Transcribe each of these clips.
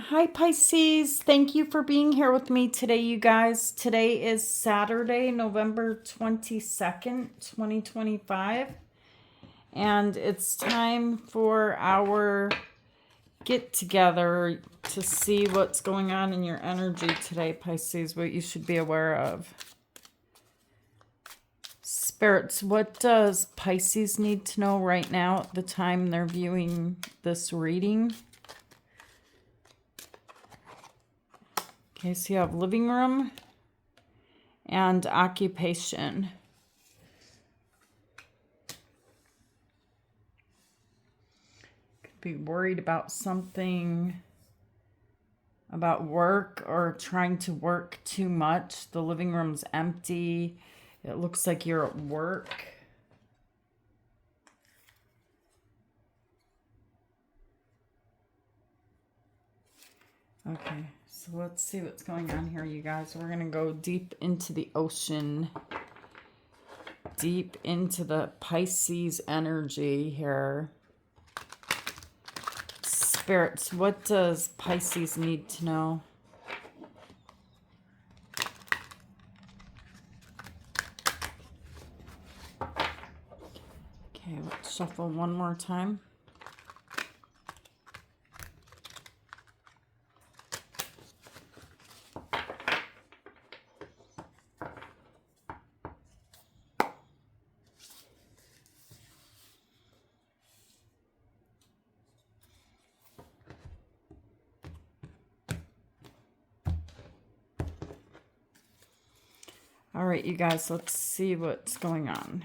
Hi, Pisces. Thank you for being here with me today, you guys. Today is Saturday, November 22nd, 2025. And it's time for our get together to see what's going on in your energy today, Pisces, what you should be aware of. Spirits, what does Pisces need to know right now at the time they're viewing this reading? Okay, so you have living room and occupation. Could be worried about something, about work or trying to work too much. The living room's empty. It looks like you're at work. Okay, so let's see what's going on here, you guys. We're going to go deep into the ocean, deep into the Pisces energy here. Spirits, what does Pisces need to know? Okay, let's shuffle one more time. All right, you guys, let's see what's going on.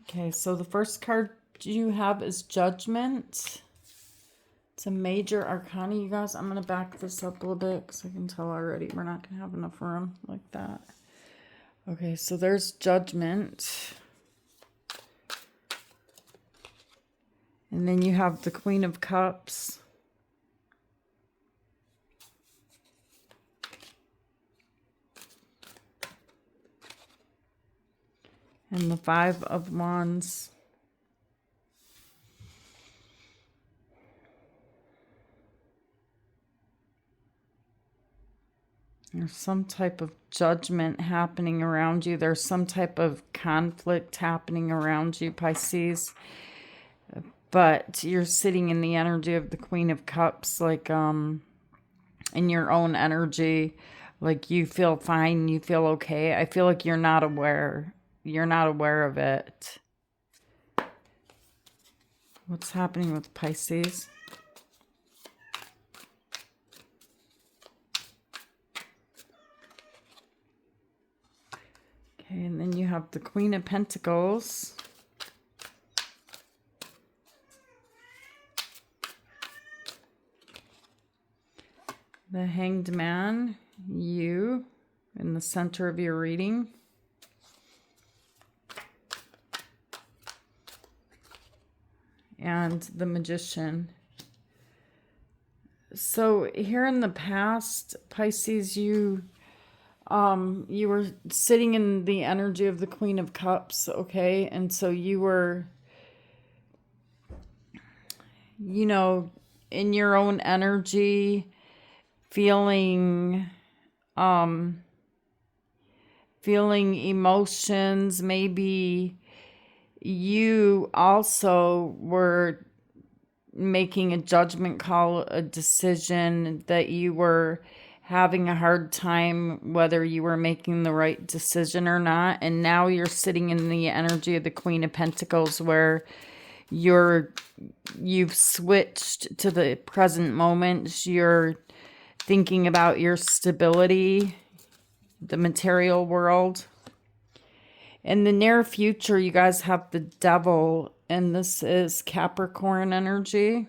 Okay, so the first card you have is Judgment. It's a major arcana, you guys. I'm going to back this up a little bit because I can tell already we're not going to have enough room like that. Okay, so there's Judgment. And then you have the Queen of Cups. And the Five of Wands. There's some type of judgment happening around you. There's some type of conflict happening around you, Pisces. But you're sitting in the energy of the Queen of Cups, like in your own energy. Like you feel fine, you feel okay. I feel like you're not aware. You're not aware of it. What's happening with Pisces? Okay, and then you have the Queen of Pentacles. The Hanged Man, you, in the center of your reading. And the Magician. So here in the past, Pisces, you were sitting in the energy of the Queen of Cups, okay? And so you were, you know, in your own energy, feeling emotions. Maybe you also were making a judgment call, a decision that you were having a hard time whether you were making the right decision or not. And now you're sitting in the energy of the Queen of Pentacles where you've switched to the present moment. You're thinking about your stability, the material world. In the near future, you guys have the Devil, and this is Capricorn energy.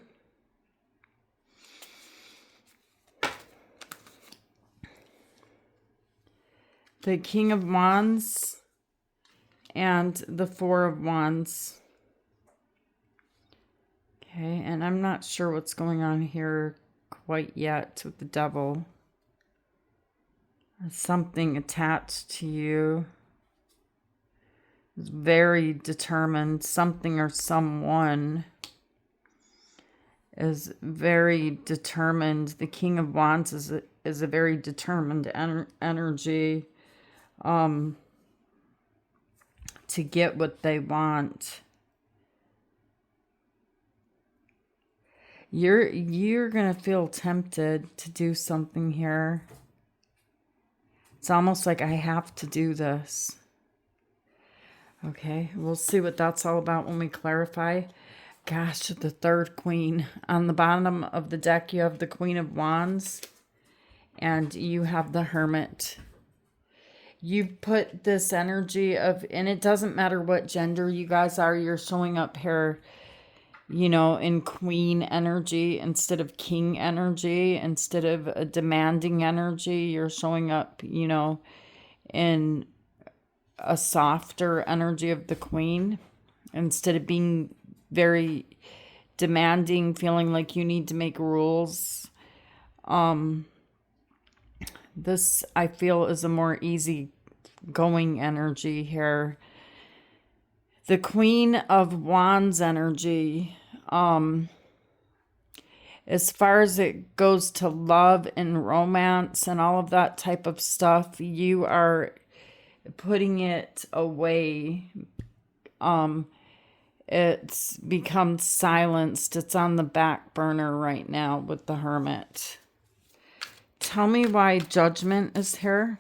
The King of Wands and the Four of Wands. Okay, and I'm not sure what's going on here quite yet with the Devil. Something attached to you. is very determined. Something or someone is very determined. The King of Wands is a very determined energy to get what they want. You're gonna feel tempted to do something here. It's almost like I have to do this. Okay, we'll see what that's all about when we clarify. Gosh, the third queen. On the bottom of the deck, you have the Queen of Wands. And you have the Hermit. You've put this energy of, and it doesn't matter what gender you guys are, you're showing up here, you know, in queen energy instead of king energy, instead of a demanding energy. You're showing up, you know, in a softer energy of the queen instead of being very demanding, feeling like you need to make rules. This, I feel, is a more easy going energy here. The Queen of Wands energy, as far as it goes to love and romance and all of that type of stuff, you are putting it away. It's become silenced. It's on the back burner right now with the Hermit. Tell me why Judgment is here.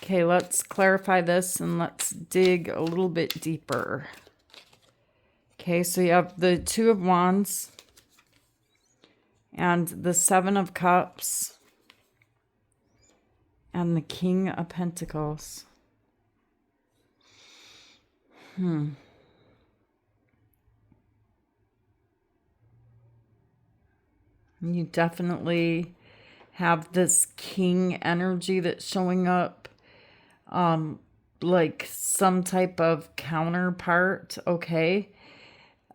Okay, let's clarify this and let's dig a little bit deeper. Okay, so you have the Two of Wands and the Seven of Cups and the King of Pentacles. You definitely have this king energy that's showing up, like some type of counterpart, okay?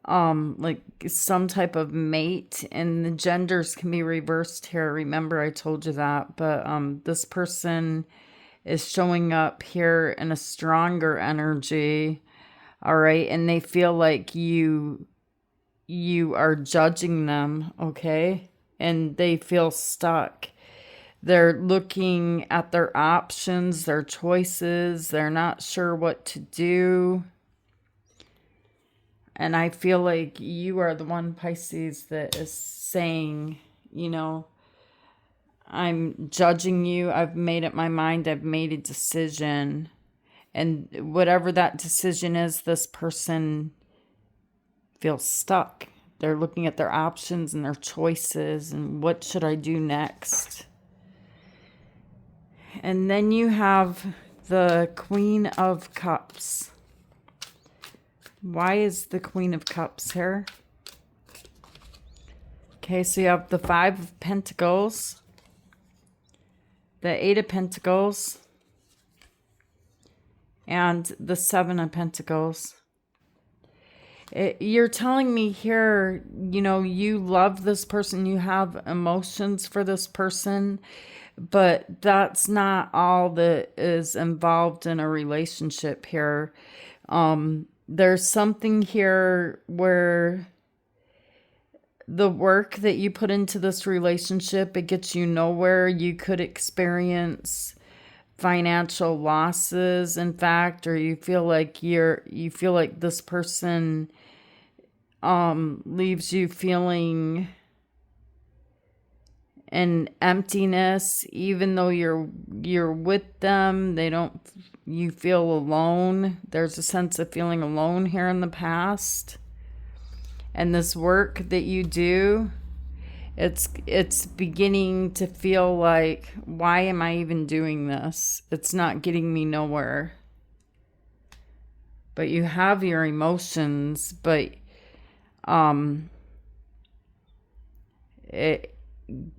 Like some type of mate, and the genders can be reversed here. Remember, I told you that, but this person is showing up here in a stronger energy, all right? And they feel like you are judging them, okay? And they feel stuck. They're looking at their options, their choices. They're not sure what to do. And I feel like you are the one, Pisces, that is saying, you know, I'm judging you. I've made up my mind. I've made a decision. And whatever that decision is, this person feels stuck. They're looking at their options and their choices and what should I do next? And then you have the Queen of Cups. Why is the Queen of Cups here? Okay, so you have the Five of Pentacles, the Eight of Pentacles, and the Seven of Pentacles. You're telling me here, you know, you love this person, you have emotions for this person, but that's not all that is involved in a relationship here. There's something here where the work that you put into this relationship, it gets you nowhere. You could experience financial losses, in fact, or you feel like this person leaves you feeling an emptiness, even though you're with them. You feel alone. There's a sense of feeling alone here in the past. And this work that you do, it's beginning to feel like, why am I even doing this? It's not getting me nowhere. But you have your emotions, but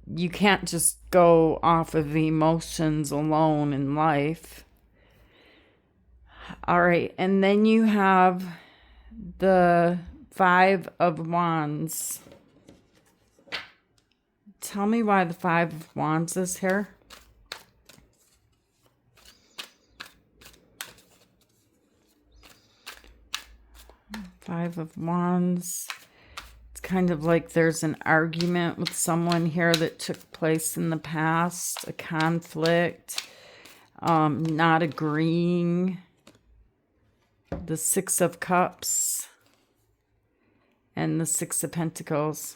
you can't just go off of the emotions alone in life. All right, and then you have the Five of Wands. Tell me why the Five of Wands is here. Five of Wands. It's kind of like there's an argument with someone here that took place in the past, a conflict, not agreeing. The Six of Cups and the Six of Pentacles.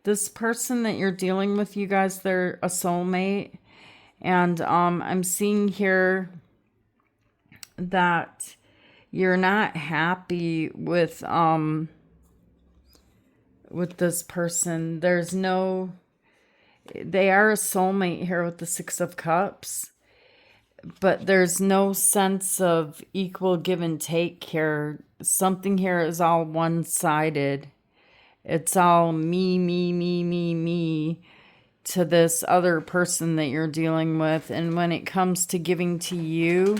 This person that you're dealing with, you guys, they're a soulmate. And I'm seeing here that you're not happy with this person. There's no... They are a soulmate here with the Six of Cups. But there's no sense of equal give and take here. Something here is all one-sided. It's all me, me, me, me, me to this other person that you're dealing with. And when it comes to giving to you,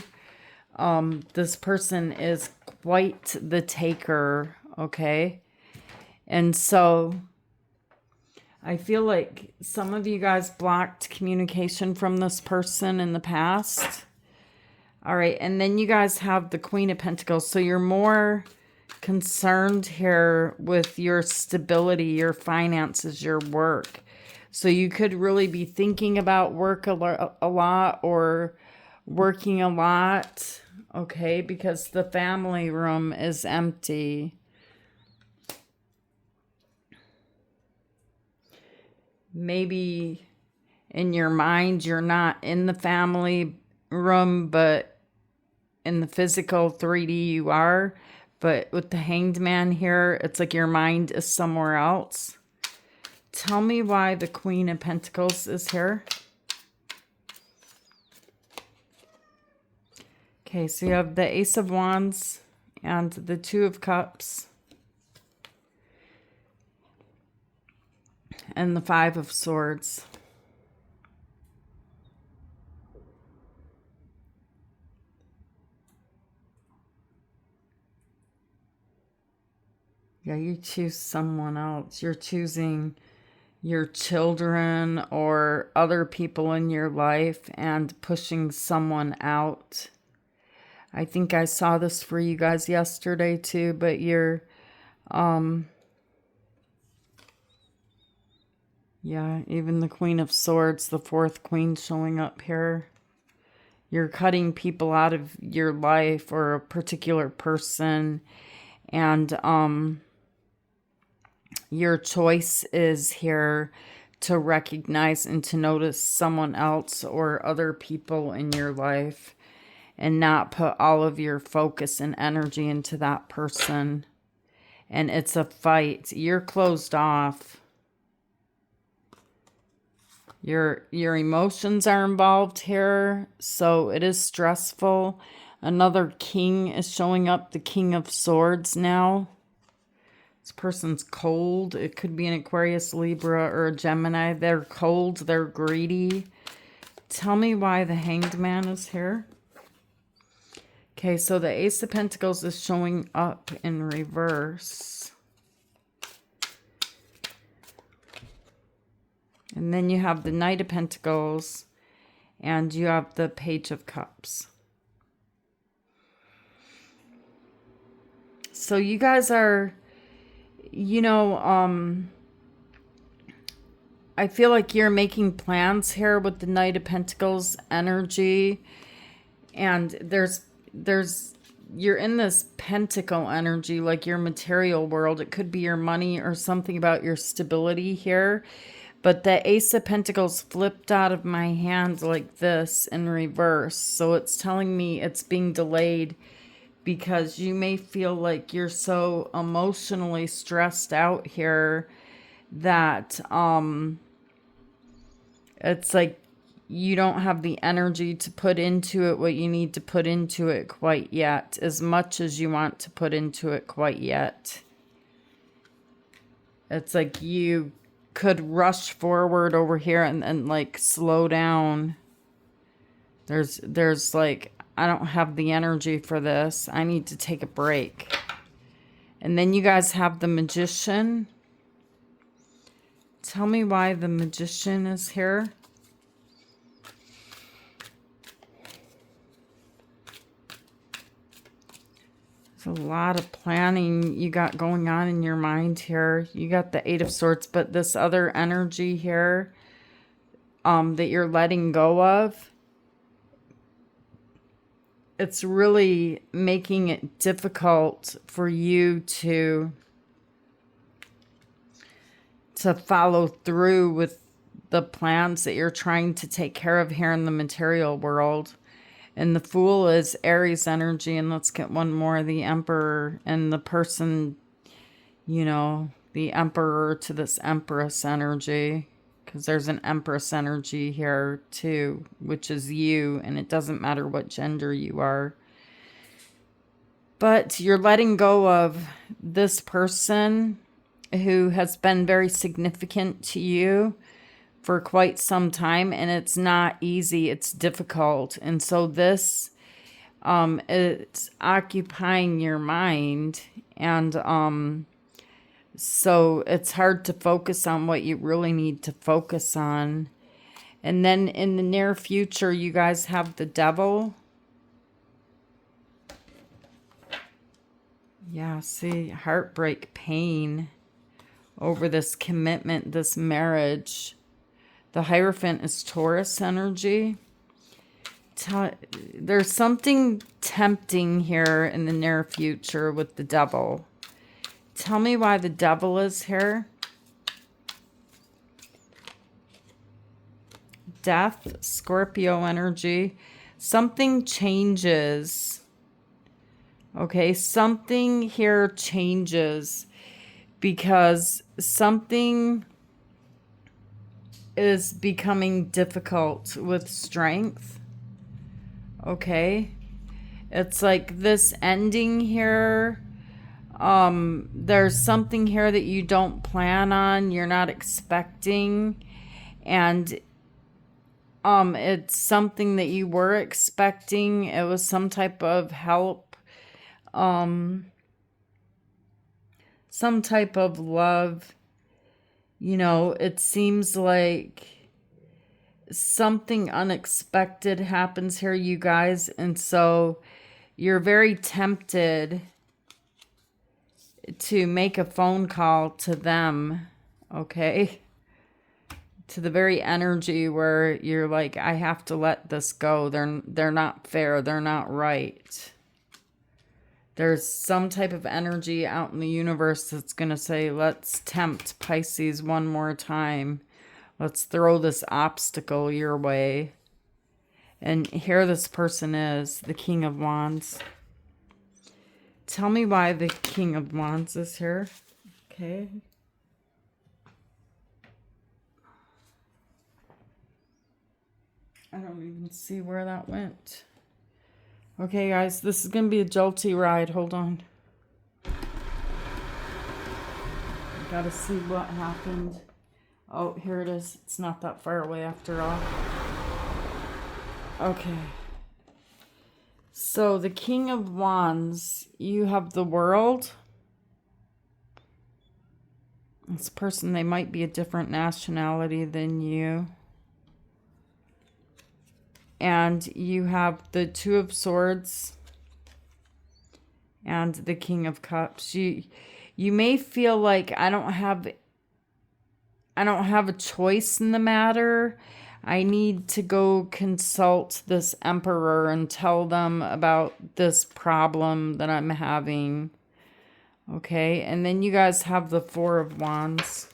this person is quite the taker, okay? And so I feel like some of you guys blocked communication from this person in the past. All right, and then you guys have the Queen of Pentacles. So you're more concerned here with your stability, your finances, your work. So you could really be thinking about work a lot or working a lot, okay, because the family room is empty. Maybe in your mind you're not in the family room, but in the physical 3D you are. But with the Hanged Man here, it's like your mind is somewhere else. Tell me why the Queen of Pentacles is here. Okay, so you have the Ace of Wands and the Two of Cups. And the Five of Swords. Yeah, you choose someone else. You're choosing your children or other people in your life and pushing someone out. I think I saw this for you guys yesterday too, but you're, yeah, even the Queen of Swords, the fourth queen showing up here. You're cutting people out of your life or a particular person. And your choice is here to recognize and to notice someone else or other people in your life and not put all of your focus and energy into that person. And it's a fight. You're closed off. Your emotions are involved here, so it is stressful. Another king is showing up, the King of Swords now. This person's cold. It could be an Aquarius, Libra, or a Gemini. They're cold. They're greedy. Tell me why the Hanged Man is here. Okay, so the Ace of Pentacles is showing up in reverse. And then you have the Knight of Pentacles. And you have the Page of Cups. So you guys are... You know, I feel like you're making plans here with the Knight of Pentacles energy. And you're in this pentacle energy, like your material world. It could be your money or something about your stability here. But the Ace of Pentacles flipped out of my hand like this in reverse. So it's telling me it's being delayed because you may feel like you're so emotionally stressed out here that it's like you don't have the energy to put into it what you need to put into it quite yet, as much as you want to put into it quite yet. It's like you could rush forward over here and like slow down. There's like, I don't have the energy for this. I need to take a break. And then you guys have the Magician. Tell me why the Magician is here. A lot of planning you got going on in your mind here. You got the Eight of Swords, but this other energy here that you're letting go of, it's really making it difficult for you to follow through with the plans that you're trying to take care of here in the material world. And the Fool is Aries energy. And let's get one more. The Emperor and the person, you know, the Emperor to this Empress energy. Because there's an Empress energy here too, which is you. And it doesn't matter what gender you are. But you're letting go of this person who has been very significant to you for quite some time, and it's not easy, it's difficult. And so this it's occupying your mind, and so it's hard to focus on what you really need to focus on. And then in the near future, you guys have the Devil. Yeah, see, heartbreak, pain over this commitment, this marriage. The Hierophant is Taurus energy. There's something tempting here in the near future with the Devil. Tell me why the Devil is here. Death, Scorpio energy. Something changes. Okay, something here changes because something is becoming difficult with Strength. Okay, it's like this ending here. There's something here that you don't plan on, you're not expecting, and it's something that you were expecting. It was some type of help, some type of love. You know, it seems like something unexpected happens here, you guys. And so you're very tempted to make a phone call to them, okay? To the very energy where you're like, I have to let this go. They're not fair. They're not right. There's some type of energy out in the universe that's going to say, let's tempt Pisces one more time. Let's throw this obstacle your way. And here this person is, the King of Wands. Tell me why the King of Wands is here. Okay. I don't even see where that went. Okay, guys, this is going to be a jolty ride. Hold on. Gotta see what happened. Oh, here it is. It's not that far away after all. Okay. So, the King of Wands, you have the World. This person, they might be a different nationality than you. And you have the Two of Swords and the King of Cups. You may feel like I don't have a choice in the matter. I need to go consult this Emperor and tell them about this problem that I'm having. Okay, and then you guys have the Four of Wands.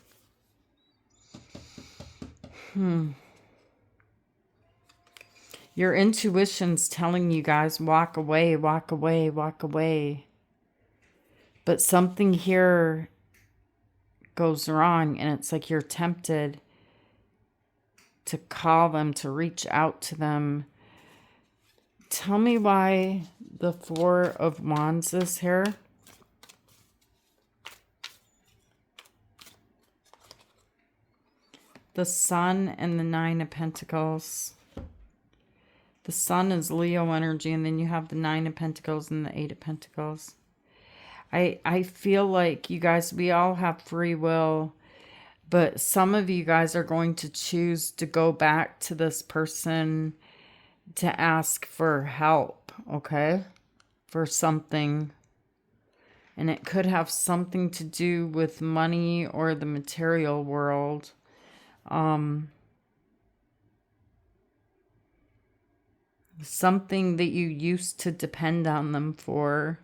Your intuition's telling you guys, walk away, walk away, walk away. But something here goes wrong, and it's like you're tempted to call them, to reach out to them. Tell me why the Four of Wands is here. The Sun and the Nine of Pentacles. The Sun is Leo energy, and then you have the Nine of Pentacles and the Eight of Pentacles. I feel like you guys, we all have free will, but some of you guys are going to choose to go back to this person to ask for help, okay? For something. And it could have something to do with money or the material world. Something that you used to depend on them for.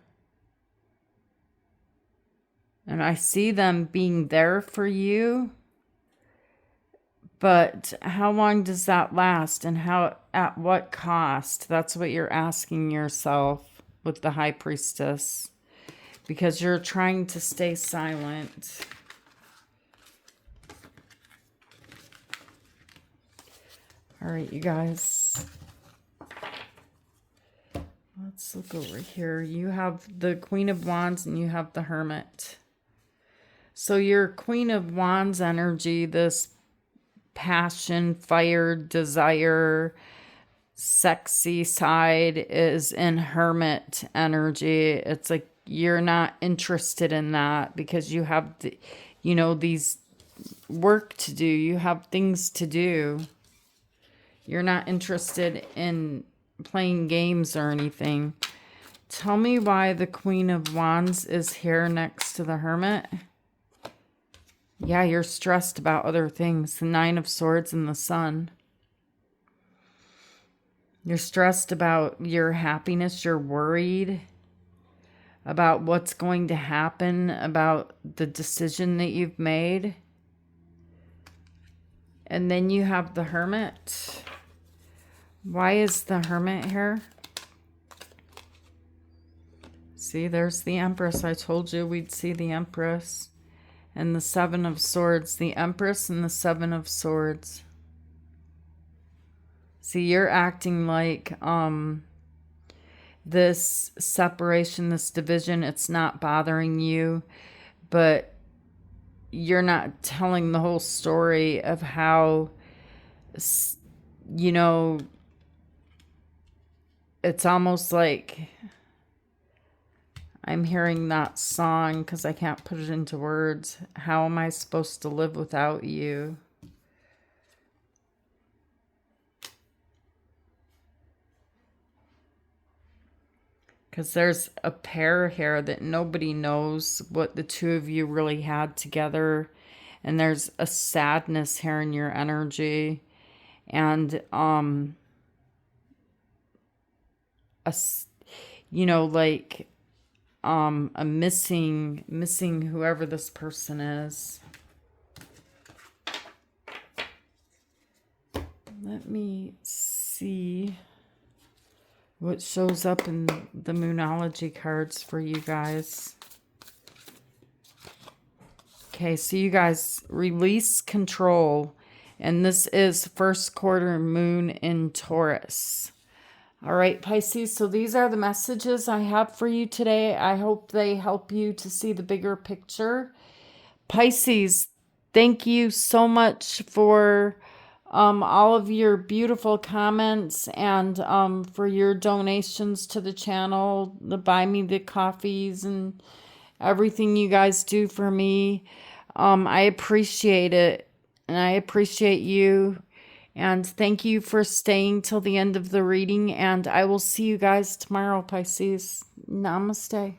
And I see them being there for you. But how long does that last, and at what cost? That's what you're asking yourself with the High Priestess. Because you're trying to stay silent. All right, you guys. Let's look over here. You have the Queen of Wands and you have the Hermit. So your Queen of Wands energy, this passion, fire, desire, sexy side, is in Hermit energy. It's like you're not interested in that because you have, these work to do. You have things to do. You're not interested in playing games or anything. Tell me why the Queen of Wands is here next to the Hermit. Yeah, you're stressed about other things. The Nine of Swords and the Sun. You're stressed about your happiness. You're worried about what's going to happen, about the decision that you've made. And then you have the Hermit. Why is the Hermit here? See, there's the Empress. I told you we'd see the Empress. And the Seven of Swords. The Empress and the Seven of Swords. See, you're acting like this separation, this division, it's not bothering you. But you're not telling the whole story of how, it's almost like I'm hearing that song because I can't put it into words. How am I supposed to live without you? Because there's a pair here that nobody knows what the two of you really had together. And there's a sadness here in your energy. And, a missing whoever this person is. Let me see what shows up in the Moonology cards for you guys. Okay, so you guys release control. And this is first quarter moon in Taurus. All right, Pisces, so these are the messages I have for you today. I hope they help you to see the bigger picture. Pisces, thank you so much for all of your beautiful comments and for your donations to the channel, the buy me the coffees and everything you guys do for me. I appreciate it, and I appreciate you. And thank you for staying till the end of the reading. And I will see you guys tomorrow, Pisces. Namaste.